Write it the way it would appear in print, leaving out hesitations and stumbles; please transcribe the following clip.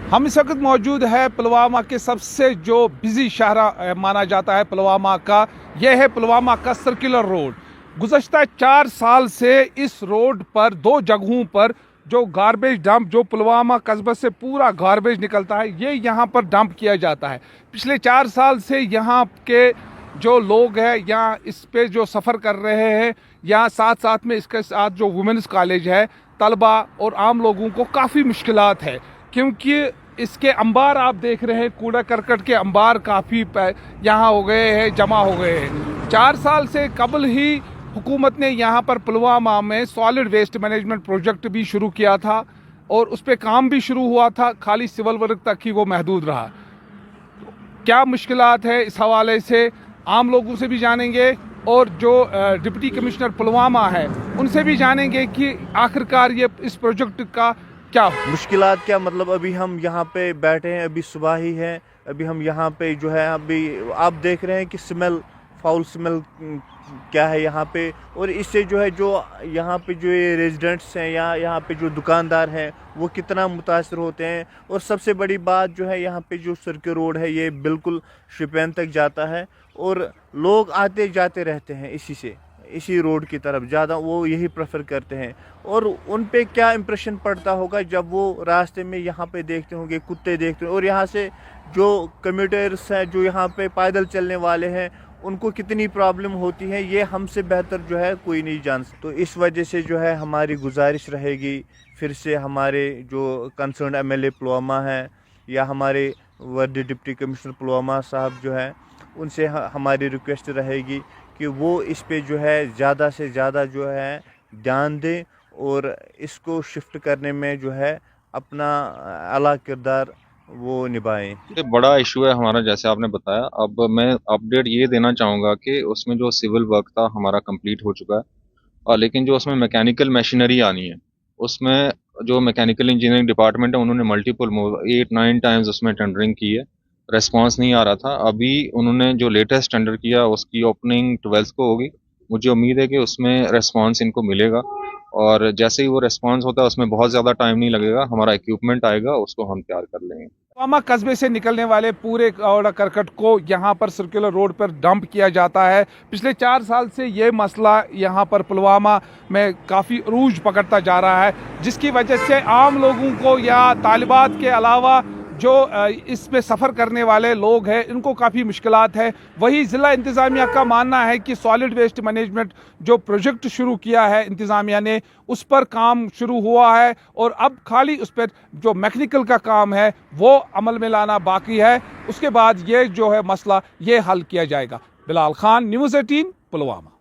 हम इस वक्त मौजूद है पुलवामा के सबसे जो बिजी शहर माना जाता है पुलवामा का। यह है पुलवामा का सर्कुलर रोड। गुज़श्ता 4 साल से इस रोड पर 2 जगहों पर जो गार्बेज डंप, जो पुलवामा कस्बे से पूरा गार्बेज निकलता है, ये यहाँ पर डंप किया जाता है। पिछले 4 साल से यहाँ के जो लोग हैं, यहाँ इस पे जो सफ़र कर रहे हैं, यहाँ साथ साथ में इसके साथ जो वुमेंस कॉलेज है, तलबा और आम लोगों को काफ़ी मुश्किलात है, क्योंकि इसके अंबार आप देख रहे हैं, कूड़ा करकट के अंबार काफ़ी यहाँ हो गए हैं, जमा हो गए हैं। 4 साल से कबल ही हुकूमत ने यहाँ पर पुलवामा में सॉलिड वेस्ट मैनेजमेंट प्रोजेक्ट भी शुरू किया था और उस पर काम भी शुरू हुआ था, खाली सिविल वर्क तक ही वो महदूद रहा। क्या मुश्किलात है इस हवाले से आम लोगों से भी जानेंगे और जो डिप्टी कमिश्नर पुलवामा है उनसे भी जानेंगे कि आखिरकार ये इस प्रोजेक्ट का क्या मुश्किलात, क्या मतलब। अभी हम यहाँ पे बैठे हैं, अभी सुबह ही है, अभी हम यहाँ पे जो है, अभी आप देख रहे हैं कि स्मेल, फाउल स्मेल क्या है यहाँ पे। और इससे जो है, जो यहाँ पे जो ये रेजिडेंट्स हैं या यहाँ पे जो दुकानदार हैं, वो कितना मुतासर होते हैं। और सबसे बड़ी बात जो है, यहाँ पे जो सर्किल रोड है ये बिल्कुल शिपैन तक जाता है और लोग आते जाते रहते हैं इसी रोड की तरफ, ज़्यादा वो यही प्रेफर करते हैं। और उन पे क्या इम्प्रेशन पड़ता होगा जब वो रास्ते में यहाँ पे देखते होंगे, कुत्ते देखते हैं, और यहाँ से जो कम्यूटर्स हैं, जो यहाँ पे पैदल चलने वाले हैं, उनको कितनी प्रॉब्लम होती है, ये हमसे बेहतर जो है कोई नहीं जान सकता। तो इस वजह से जो है हमारी गुजारिश रहेगी, फिर से हमारे जो कंसर्न एमएलए पुलवामा है या हमारे वर्दी डिप्टी कमिश्नर पुलवामा साहब जो है, उनसे हमारी रिक्वेस्ट रहेगी कि वो इस पे जो है ज़्यादा से ज़्यादा जो है ध्यान दें और इसको शिफ्ट करने में जो है अपना आला किरदार वो निभाएं। ये बड़ा इशू है हमारा, जैसे आपने बताया। अब मैं अपडेट ये देना चाहूँगा कि उसमें जो सिविल वर्क था हमारा कंप्लीट हो चुका है, और लेकिन जो उसमें मैकेनिकल मशीनरी आनी है, उसमें जो मैकेनिकल इंजीनियरिंग डिपार्टमेंट है, उन्होंने मल्टीपल 8-9 टाइम्स उसमें टेंडरिंग की है, रेस्पॉन्स नहीं आ रहा था। अभी उन्होंने जो लेटेस्ट टेंडर किया उसकी ओपनिंग 12 को होगी। मुझे उम्मीद है कि उसमें रेस्पॉन्स इनको मिलेगा, और जैसे ही वो रेस्पॉन्स होता है उसमें बहुत ज़्यादा टाइम नहीं लगेगा, हमारा इक्विपमेंट आएगा, उसको हम तैयार कर लेंगे। पुलवामा कस्बे से निकलने वाले पूरे कूड़ा करकट को यहाँ पर सर्कुलर रोड पर डंप किया जाता है। पिछले 4 साल से ये मसला यहाँ पर पुलवामा में काफ़ी अरूज पकड़ता जा रहा है, जिसकी वजह से आम लोगों को या तालिबात के अलावा जो इसमें सफ़र करने वाले लोग हैं, इनको काफ़ी मुश्किलात है। वही ज़िला इंतज़ामिया का मानना है कि सॉलिड वेस्ट मैनेजमेंट जो प्रोजेक्ट शुरू किया है इंतज़ामिया ने, उस पर काम शुरू हुआ है और अब खाली उस पर जो मैकेनिकल का काम है वो अमल में लाना बाकी है। उसके बाद ये जो है मसला ये हल किया जाएगा। बिलाल खान, न्यूज़ 18, पुलवामा।